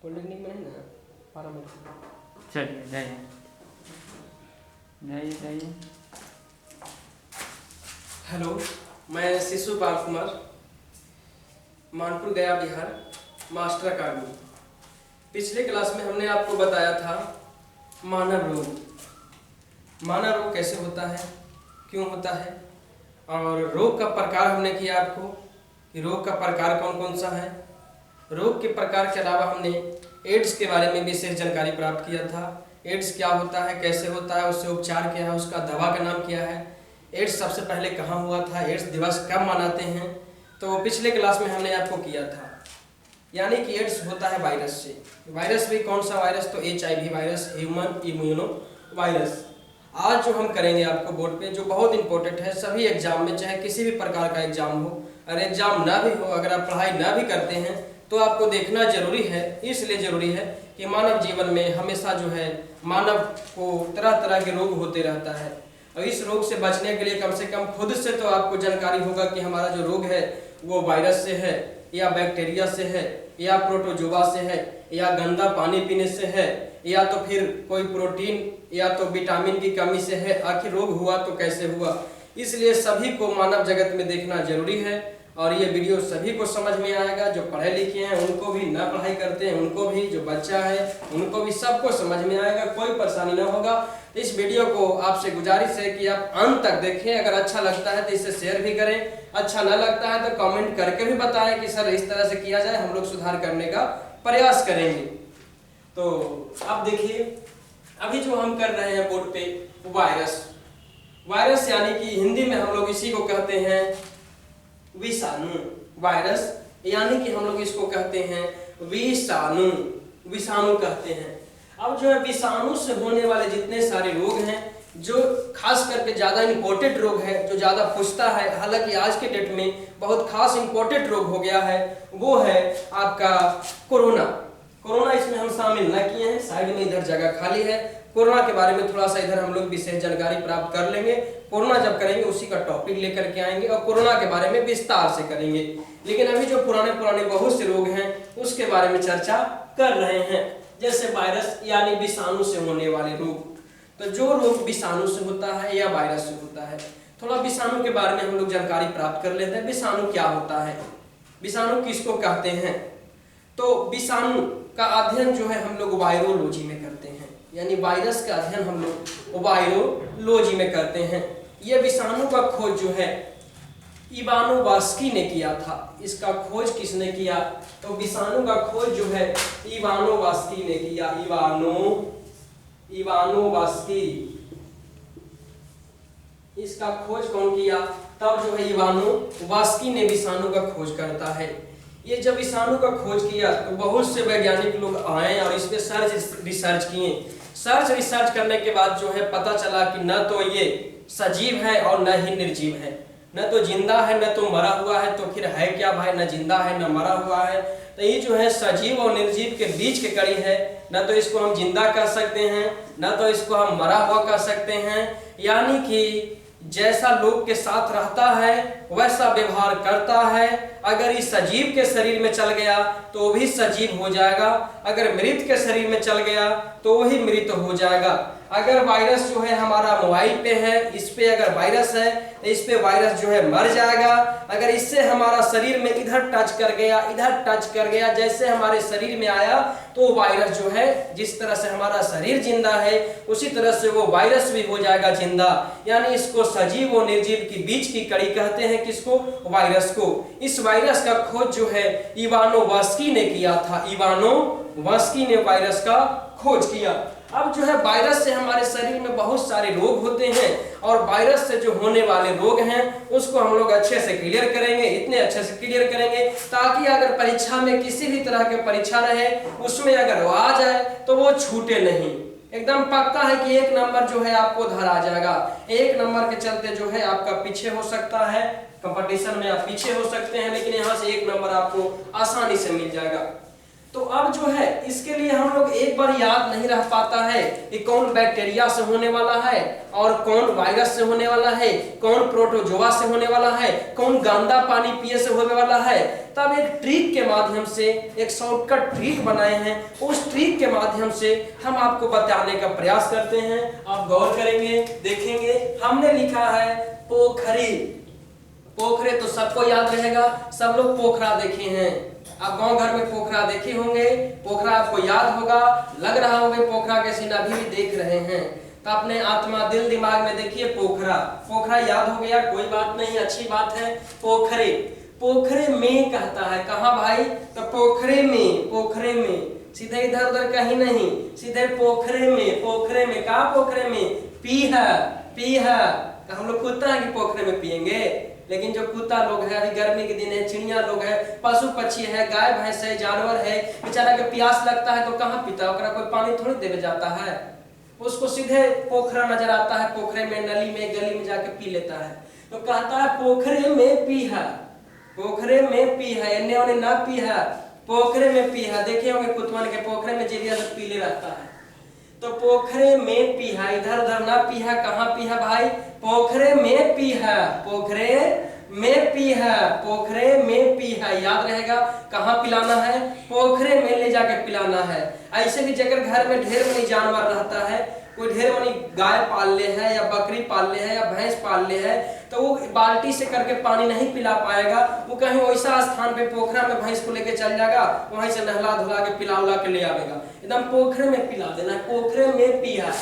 Polytechnic में है ना फार्म। चलिए जाइए जाइए जाइए। हेलो, मैं शिशुपाल कुमार, मानपुर गया बिहार, मास्टर अकादमी। पिछले क्लास में हमने आपको बताया था मानव रोग। मानव रोग कैसे होता है, क्यों होता है, और रोग का प्रकार हमने किया आपको कि रोग का प्रकार कौन कौन सा है। रोग के प्रकार के अलावा हमने एड्स के बारे में विशेष जानकारी प्राप्त किया था। एड्स क्या होता है, कैसे होता है, उससे उपचार क्या है, उसका दवा का नाम क्या है, एड्स सबसे पहले कहाँ हुआ था, एड्स दिवस कब मनाते हैं, तो पिछले क्लास में हमने आपको किया था। यानी कि एड्स होता है वायरस से। वायरस भी कौन सा वायरस, तो HIV virus, human immuno virus. आज जो हम करेंगे आपको बोर्ड पे, जो बहुत इंपॉर्टेंट है सभी एग्जाम में, चाहे किसी भी प्रकार का एग्जाम हो, अगर एग्जाम ना भी हो, अगर आप पढ़ाई ना भी करते हैं तो आपको देखना जरूरी है। इसलिए जरूरी है कि मानव जीवन में हमेशा जो है मानव को तरह तरह के रोग होते रहता है, और इस रोग से बचने के लिए कम से कम खुद से तो आपको जानकारी होगा कि हमारा जो रोग है वो वायरस से है, या बैक्टीरिया से है, या प्रोटोजोआ से है, या गंदा पानी पीने से है, या तो फिर कोई प्रोटीन या तो विटामिन की कमी से है। आखिर रोग हुआ तो कैसे हुआ, इसलिए सभी को मानव जगत में देखना जरूरी है। और ये वीडियो सभी को समझ में आएगा, जो पढ़े लिखे हैं उनको भी, ना पढ़ाई करते हैं उनको भी, जो बच्चा है उनको भी, सबको समझ में आएगा, कोई परेशानी ना होगा। तो इस वीडियो को आपसे गुजारिश है कि आप अंत तक देखें। अगर अच्छा लगता है तो इसे शेयर भी करें, अच्छा ना लगता है तो कमेंट करके भी बताएं कि सर इस तरह से किया जाए, हम लोग सुधार करने का प्रयास करेंगे। तो आप देखिए, अभी जो हम कर रहे हैं बोर्ड पे वायरस। वायरस यानी कि हिंदी में हम लोग इसी को कहते हैं विषाणु। वायरस यानी कि हम लोग इसको कहते हैं विषाणु, विषाणु कहते हैं। अब जो है विषाणु से होने वाले जितने सारे रोग हैं, जो खास करके ज्यादा इंपॉर्टेंट रोग है, जो ज्यादा पूछता है, हालांकि आज के डेट में बहुत खास इंपॉर्टेंट रोग हो गया है, वो है आपका कोरोना। कोरोना इसमें हम शामिल न किए हैं, साइड में इधर जगह खाली है। कोरोना के बारे में थोड़ा सा इधर हम लोग विशेष जानकारी प्राप्त कर लेंगे। कोरोना जब करेंगे उसी का टॉपिक लेकर के आएंगे और कोरोना के बारे में विस्तार से करेंगे। लेकिन अभी जो पुराने पुराने बहुत से रोग हैं उसके बारे में चर्चा कर रहे हैं, जैसे वायरस यानी विषाणु से होने वाले रोग। तो जो रोग विषाणु से होता है या वायरस से होता है, थोड़ा विषाणु के बारे में हम लोग जानकारी प्राप्त कर लेते हैं। विषाणु क्या होता है, विषाणु किसको कहते हैं, तो विषाणु का अध्ययन जो है हम लोग वायरोलॉजी में करते हैं, यानी वायरस का अध्ययन हम लोग वायरोलॉजी में करते हैं। यह विषाणु का खोज जो है इवानोवास्की ने किया था। इसका खोज किसने किया, तो विषाणु का खोज जो है इवानोवास्की ने किया। इवानोवास्की, इसका खोज कौन किया, तब जो है इवानोवास्की ने विषाणु का खोज करता है। ये जब विषाणु का खोज किया तो बहुत से वैज्ञानिक लोग आए और इस पे रिसर्च किए। रिसर्च करने के बाद जो है पता चला कि न तो ये सजीव है और न ही निर्जीव है, न तो जिंदा है न तो मरा हुआ है। तो फिर है क्या भाई, न जिंदा है न मरा हुआ है, तो ये जो है सजीव और निर्जीव के बीच के कड़ी है। न तो इसको हम जिंदा कह सकते हैं, न तो इसको हम मरा हुआ कह सकते हैं। यानी कि जैसा लोग के साथ रहता है वैसा व्यवहार करता है। अगर इस सजीव के शरीर में चल गया तो वो भी सजीव हो जाएगा, अगर मृत के शरीर में चल गया तो वही मृत हो जाएगा। अगर वायरस जो है हमारा मोबाइल पे है, इस पे अगर वायरस है तो इस पे वायरस जो है मर जाएगा। अगर इससे हमारा शरीर में इधर टच कर गया, इधर टच कर गया, जैसे हमारे शरीर में आया, तो वायरस जो है जिस तरह से हमारा शरीर जिंदा है उसी तरह से वो वायरस भी हो जाएगा जिंदा। यानी इसको सजीव और निर्जीव के बीच की कड़ी कहते हैं, किसको, वायरस को। इस वायरस का खोज जो है इवानोवास्की ने किया था। इवानोवास्की ने वायरस का खोज किया। अब जो है वायरस से हमारे शरीर में बहुत सारे रोग होते हैं, और वायरस से जो होने वाले रोग हैं उसको हम लोग अच्छे से क्लियर करेंगे, इतने अच्छे से क्लियर करेंगे ताकि अगर परीक्षा में किसी भी तरह के परीक्षा रहे उसमें अगर वो आ जाए तो वो छूटे नहीं। एकदम पक्का है कि 1 नंबर जो है आपको धरा जाएगा। 1 नंबर के चलते जो है आपका पीछे हो सकता है, कंपटीशन में आप पीछे हो सकते हैं, लेकिन यहाँ से 1 नंबर आपको आसानी से मिल जाएगा। तो अब जो है इसके लिए हम लोग एक बार याद नहीं रह पाता है कि कौन बैक्टीरिया से होने वाला है और कौन वायरस से होने वाला है, कौन प्रोटोजोआ से होने वाला है, कौन गंदा पानी पिए से होने वाला है। तब एक ट्रिक के माध्यम से, एक शॉर्टकट ट्रिक बनाए हैं, उस ट्रिक के माध्यम से हम आपको बताने का प्रयास करते हैं। आप गौर करेंगे, देखेंगे, हमने लिखा है पोखरी। पोखरे तो सबको याद रहेगा, सब लोग पोखरा देखे हैं। आप गांव घर में पोखरा देखे होंगे, पोखरा आपको याद होगा, लग रहा होगा पोखरा के सीन अभी भी देख रहे हैं। तो अपने आत्मा दिल दिमाग में देखिए पोखरा। पोखरा याद हो गया, कोई बात नहीं, अच्छी बात है। पोखरे, पोखरे में कहता है, कहाँ भाई? तो पोखरे में, पोखरे में, सीधे इधर उधर कहीं नहीं, सीधे पोखरे में। पोखरे में, कहा पोखरे में? पी है, पी है। तो हम लोग कुत्ता है कि पोखरे में पिएंगे? लेकिन जो कुत्ता लोग है, अभी गर्मी के दिन है, चिड़िया लोग है, पशु पक्षी है, गाय भैंस है, जानवर है, बेचारा के प्यास लगता है तो कहाँ पीता? ओकरा कोई पानी थोड़ी देवे जाता है, उसको सीधे पोखरा नजर आता है, पोखरे में, नली में, गली में जाके पी लेता है। तो कहता है पोखरे में पी है, पोखरे में पी है, एने ओने ना पी है, पोखरे में पी है। देखे होंगे कुतवन के पोखरे में जेलिया से पीले रहता है। तो पोखरे में पी है, इधर उधर ना पी है। कहाँ पी है भाई? पोखरे में पी है, पोखरे में पी है, पोखरे में पी है। याद रहेगा, कहाँ पिलाना है? पोखरे में ले जाके पिलाना है। ऐसे भी जगह घर में ढेर मनी जानवर रहता है, कोई ढेर मनी गाय पाल ले है या बकरी पाल ले है या भैंस पाल ले है, तो वो बाल्टी से करके पानी नहीं पिला पाएगा। वो कहीं वैसा स्थान पे पोखरा में भैंस को लेके चल जाएगा, वहीं से नहला धुला के पिला उला के ले आएगा। एकदम पोखरे में पिला देना है, पोखरे में पिया।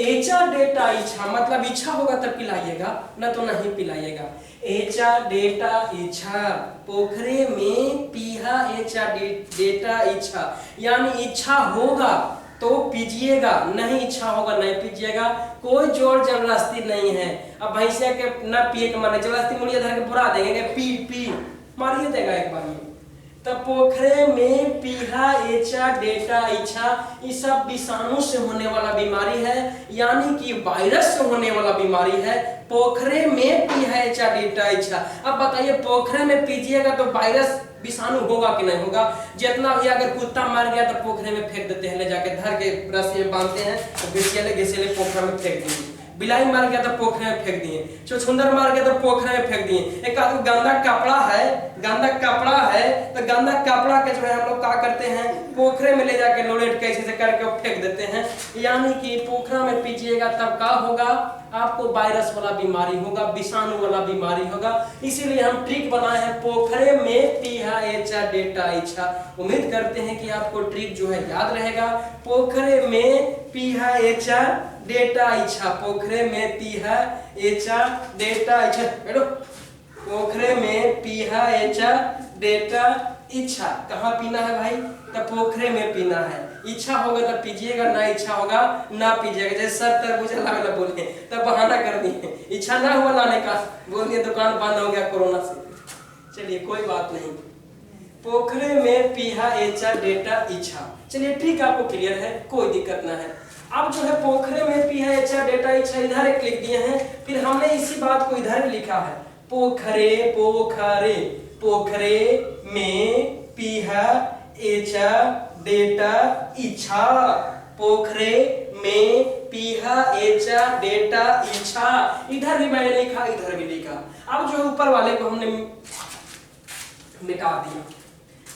एचा डेटा इच्छा, मतलब इच्छा होगा तब पिलाइएगा, न तो नहीं पिलाइएगा। एचा डेटा इच्छा, पोखरे में पीहा, एचा डेटा इच्छा, यानी इच्छा होगा तो पीजिएगा, नहीं इच्छा होगा नहीं पीजिएगा। कोई जोर जबरदस्ती नहीं है। अब भैंसिया के न पिए के माने जबरदस्ती मुड़िया धर के बुरा देंगे, पी पी मारिए देगा एक बार में। तो पोखरे में पीहा, एचा डेटा इच्छा, ये सब विषाणु से होने वाला बीमारी है, यानी कि वायरस से होने वाला बीमारी है। पोखरे में पीहा, एचा डेटा इच्छा। अब बताइए, पोखरे में पीजिएगा तो वायरस विषाणु होगा कि नहीं होगा? जितना भी, अगर कुत्ता मर गया तो पोखरे में फेंक देते हैं, ले जाके धर के रस्सी में बांधते हैं, तो घिसेले घिसेले पोखरे में फेंक देंगे। बिलाई मार गया तो पोखरे में फेंक दिए, छुछुंदर मार गया तो पोखरे में फेंक दिए। एक आदमी गंदा कपड़ा है, गंदा कपड़ा है, तो गंदा कपड़ा के जो है हम लोग क्या करते हैं, पोखरे में ले जाके लोडेट कैसे से करके फेंक देते हैं। यानी कि पोखरा में पीजिएगा तब क्या होगा? आपको वायरस वाला बीमारी होगा, विषाणु वाला बीमारी होगा। इसीलिए हम ट्रिक बनाए हैं, पोखरे में पीहा, एचा डेटा इच्छा। उम्मीद करते हैं कि आपको ट्रिक जो है याद रहेगा। पोखरे में पीहा, एचा डेटा इच्छा, पोखरे में पीहा, एचा डेटा इच्छा। बैठो, पोखरे में पीहा, एचा डेटा इच्छा। कहाँ पीना है भाई? तो पोखरे में पीना है। इच्छा होगा तो पीजिएगा, ना इच्छा होगा ना पीजिएगा। जैसे सर तरबूजा लाने बोले तब बहाना कर दिए, इच्छा ना हुआ लाने का, बोल दिए दुकान बंद हो गया कोरोना से। चलिए कोई बात नहीं, पोखरे में पीहा, एचा डेटा इच्छा। चलिए ठीक, आपको क्लियर है, कोई दिक्कत ना है। अब जो है पोखरे में पीहा, एचा डेटा इच्छा इधर एक लिख दिए हैं, फिर हमने इसी बात को इधर भी लिखा है, पोखरे, पोखरे, पोखरे में पीहा, एचा डेटा इच्छा, पोखरे में पीहा, एचा डेटा इच्छा। इधर भी मैंने लिखा, इधर भी लिखा। अब जो ऊपर वाले को हमने मिटा दिया,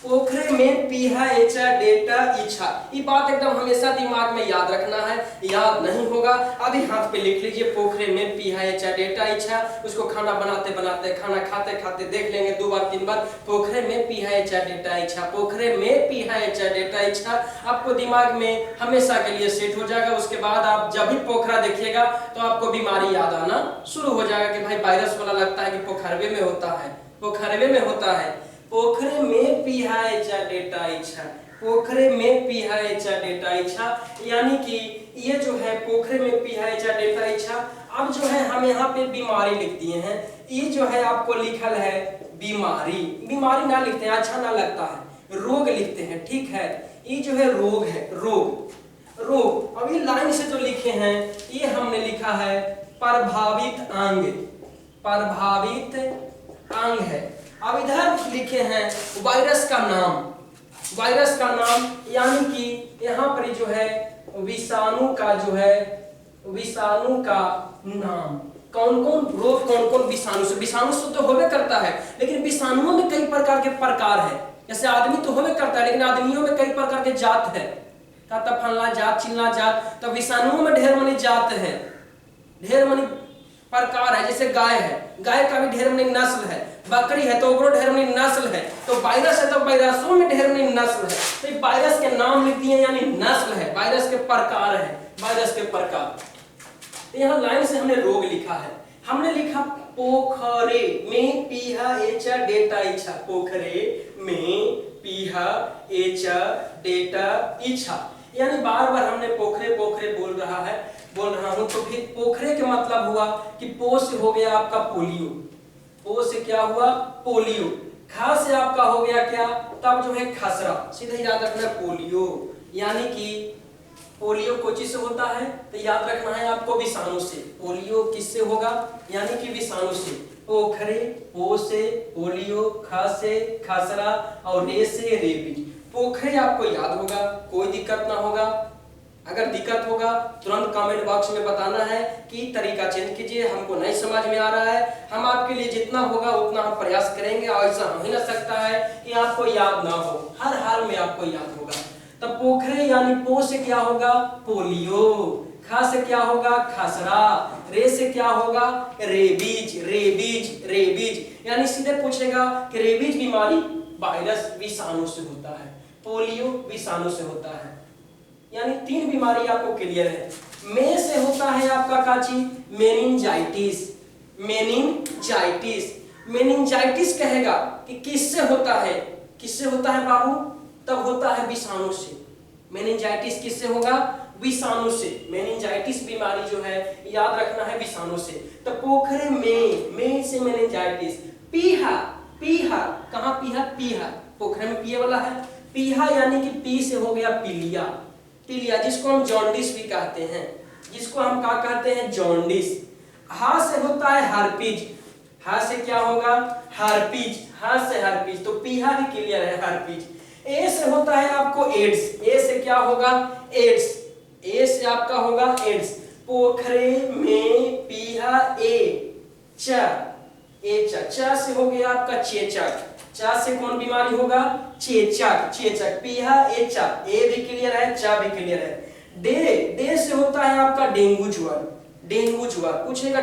पोखरे में पीहा, एचा डेटा इच्छा। ये बात एकदम हमेशा दिमाग में याद रखना है, याद नहीं होगा अभी हाथ पे लिख लीजिए, पोखरे में पीहा, एचा डेटा इच्छा। उसको खाना बनाते बनाते, खाना खाते खाते देख लेंगे 2 बार 3 बार, पोखरे में पीहा, एचा डेटा इच्छा, पोखरे में पीहा, एचा डेटा इच्छा। आपको दिमाग में हमेशा के लिए सेट हो जाएगा। उसके बाद आप जब भी पोखरा देखिएगा तो आपको बीमारी याद आना शुरू हो जाएगा कि भाई वायरस वाला लगता है कि पोखरवे में होता है, पोखरवे में होता है। पोखरे में पीहा, एचा डेटा इच्छा, पोखरे में पीहा, एचा डेटा इच्छा, यानी कि ये जो है पोखरे में पीहा, एचा डेटा इच्छा। अब जो है हम यहाँ पे बीमारी लिख दिए हैं, ये जो है आपको लिखल है बीमारी, बीमारी ना लिखते हैं, अच्छा ना लगता है, रोग लिखते हैं, ठीक है। ये जो है रोग है, रोग, रोग। अब ये लाइन से जो लिखे हैं, ये हमने लिखा है प्रभावित अंग, प्रभावित अंग है। अब इधर लिखे हैं वायरस का नाम, वायरस का नाम, यानी कि यहाँ पर जो है विषाणु का जो है विषाणु का नाम। कौन कौन रोग, कौन कौन विषाणु से, विषाणु से तो होवे करता है, लेकिन विषाणुओं में कई प्रकार के प्रकार है। जैसे आदमी तो होवे करता है, लेकिन आदमियों में कई प्रकार के जात है, कहता फलना जात चिल्ला जात, तो विषाणुओं में ढेर मनी जात है, ढेर मनी प्रकार है। जैसे गाय है, गाय का भी ढेर मनी नस्ल है, बकरी है तो ओकरो ढेर मनी नस्ल है, तो वायरस है तो वायरसों में ढेर मनी नस्ल है। तो ये वायरस के नाम लिख दिए, यानी नस्ल है, वायरस के प्रकार है, वायरस के प्रकार। तो यहाँ लाइन से हमने रोग लिखा है, हमने लिखा पोखरे में पीहा एचा डेटा इच्छा, पोखरे में पीहा एचा डेटा इच्छा, यानी बार बार हमने पोखरे पोखरे बोल रहा हूं। तो फिर पोखरे के मतलब हुआ कि पो से हो गया आपका पोलियो, पो से क्या हुआ पोलियो, खा से आपका हो गया क्या, तब जो है खसरा, सीधा याद रखना पोलियो, यानी कि पोलियो कोची से होता है, तो याद रखना है आपको विषाणु से। पोलियो किससे होगा, यानी कि विषाणु से। पोखरे, पो से पोलियो, ख से खसरा और रे से रेबीज। पोखरे आपको याद होगा, कोई दिक्कत ना होगा। अगर दिक्कत होगा तुरंत कमेंट बॉक्स में बताना है कि तरीका चेंज कीजिए, हमको नहीं समझ में आ रहा है। हम आपके लिए जितना होगा उतना हम प्रयास करेंगे, और ऐसा हो ही ना सकता है कि आपको याद ना हो, हर हाल में आपको याद होगा। तब पोखरे यानी पो से क्या होगा पोलियो, खा से क्या होगा खसरा, रे से क्या होगा रेबीज, रेबीज रेबीज, यानी सीधे पूछेगा कि रेबीज बीमारी वायरस विषाणु से होता है, पोलियो विषाणु से होता है, यानी 3 बीमारी आपको क्लियर है। में से होता है आपका काची मेनिंजाइटिस, मेनिंजाइटिस, मेनिंजाइटिस कहेगा कि किससे होता है, किससे होता है बाबू, तब होता है विषाणु से। मेनिंजाइटिस किससे होगा, विषाणु से। मेनिंजाइटिस बीमारी जो है याद रखना है विषाणु से। तो पोखरे में से मेनिंजाइटिस। पीहा, पीहा कहां पीहा, पीहा पोखरे में पिए वाला है। पीहा यानी कि पी से हो गया पीलिया, पीलिया जिसको हम जॉन्डिस भी कहते हैं, जिसको हम क्या कहते हैं जॉन्डिस। हा से होता है हर्पीज, हा से क्या होगा हर्पीज, हा से हर्पीज, तो पीहा भी क्लियर है हर्पीज। ए से होता है आपको एड्स, ए से क्या होगा एड्स, ए से आपका होगा एड्स। पोखरे में पीहा ए च, ए च से हो गया आपका चेचक, चा से कौन बीमारी होगा चेचक, चेचक पीहा ए चा, ए भी क्लियर है चा भी क्लियर है। डे, डे से होता है आपका डेंगू ज्वर, डेंगू ज्वर पूछेगा।